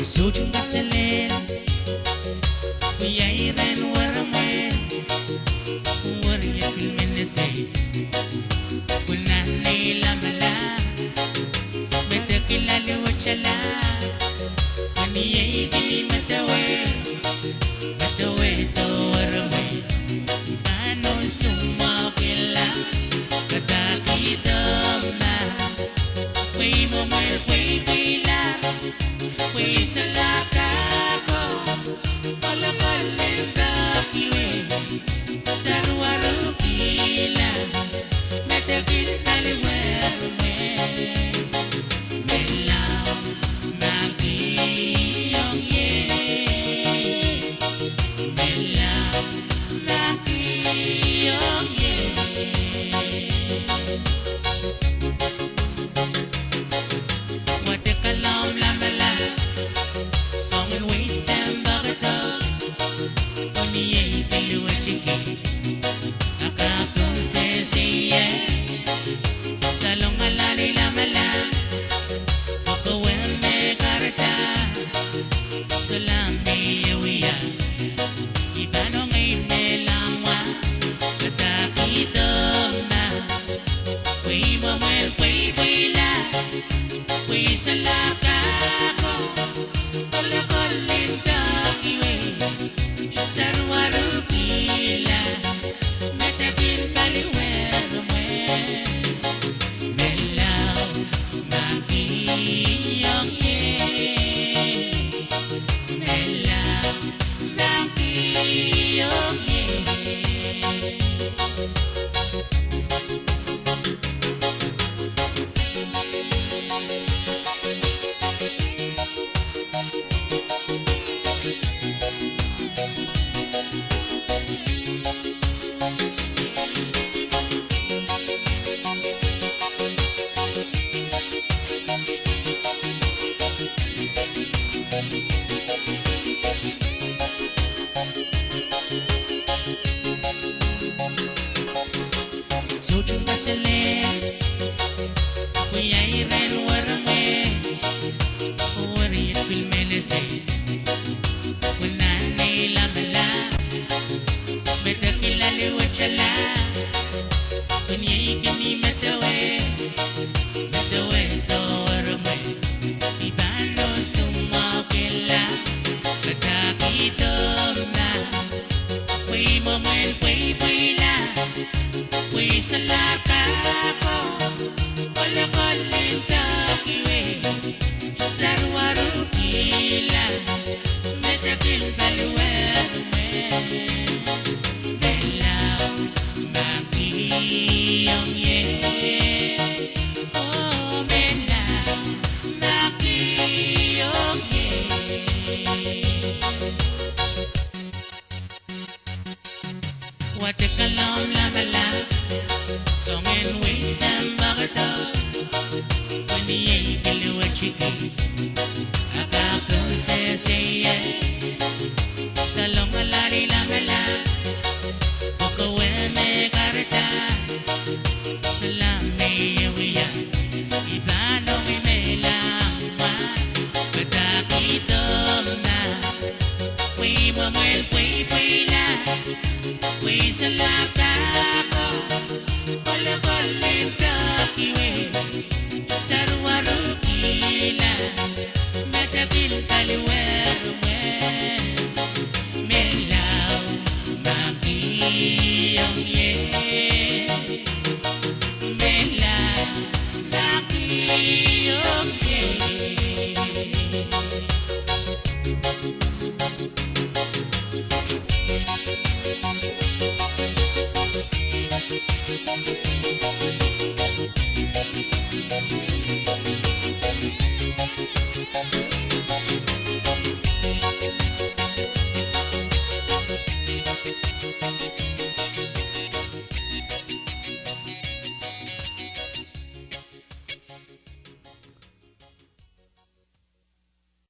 Sujung kaselen Yairen warame Warya filmenese Kunani lamala Metakilali wachala Kani yai matawe Matawe to warame Ano suma pila Katakita na Way mo may way pila Way sa lakako Palapalinda kiwe Sarwaro pila Matagin taliwerme Melaw nakiyong ye Melaw nakiyong ye Watakalam lamala Songin wait sembagata Oniyay kaluwa chiki Akakong sesiye Salong alari lamala Pakawen me karata Salami yawiya Ibano ngay me langwa Katakito na Way mamel way la Way salakako Palapalinda kiwe Sarwaro pila Matagin taliwerme Melaw nakiyong ye Melaw nakiyong ye Sujung kaselen Yairen warame Warya filmenese Kunani lamala Metakilali wachala Kunyay kini matawe Matawe to warame Ibano sumakila Katakito na Way mamel way la Way sa lakako Palapalinda kiwe Sarwaro pila Matagin taliwerme Melaw nakiyong ye Oh melaw nakiyong ye Watakalam lamala Songin wait sembagata Kuniyay kaluwa chiki Akakong sesiye Salong alari lamala Pakawen me karata Salami yawiya Ibano me langwa Katakito na Way mamel way la Way sa lakako Palapalinda